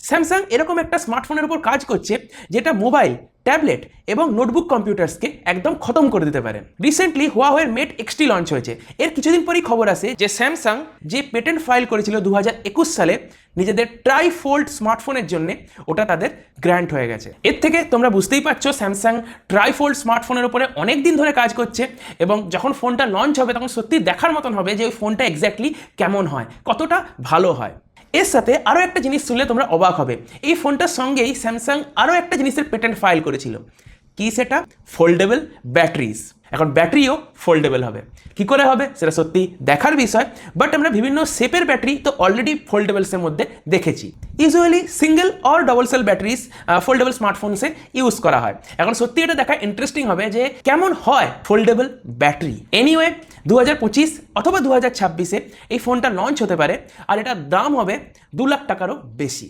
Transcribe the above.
Samsung এরকম একটা স্মার্টফোনের উপর কাজ করছে যেটা মোবাইল, ট্যাবলেট এবং নোটবুক কম্পিউটার্সকে একদম খতম করে দিতে পারে। রিসেন্টলি হুয়াওয়ের মেট এক্সটি লঞ্চ হয়েছে। এর কিছুদিন পরেই খবর আসে যে স্যামসাং যে পেটেন্ট ফাইল করেছিল 2021 সালে নিজেদের ট্রাইফোল্ড স্মার্টফোনের জন্য, ওটা তাদের গ্র্যান্ট হয়ে গেছে। এর থেকে তোমরা বুঝতেই পারছো স্যামসাং ট্রাইফোল্ড স্মার্টফোনের উপরে অনেক দিন ধরে কাজ করছে এবং যখন ফোনটা লঞ্চ হবে তখন সত্যি দেখার মতন হবে যে ওই ফোনটা এক্স্যাক্টলি কেমন হয়, কতটা ভালো হয়। এর সাথে আরও একটা জিনিস শুনলে তোমরা অবাক হবে, এই ফোনটার সঙ্গেই স্যামসাং আরও একটা জিনিসের পেটেন্ট ফাইল করেছিল। কি সেটা? Foldable batteries. এখন ব্যাটারিও ফোল্ডেবল হবে। কি করে হবে সেটা সত্যি দেখার বিষয়, বাট আমরা বিভিন্ন শেপের ব্যাটারি তো অলরেডি ফোল্ডেবলসের মধ্যে দেখেছি। Usually single or double cell batteries foldable স্মার্টফোনসে ইউজ করা হয়। এখন সত্যি এটা দেখা ইন্টারেস্টিং হবে যে কেমন হয় ফোল্ডেবল ব্যাটারি। এনিওয়ে 2025 অথবা 2026-এ এই ফোনটা লঞ্চ হতে পারে আর এটার দাম হবে 2 লাখ টাকারও বেশি।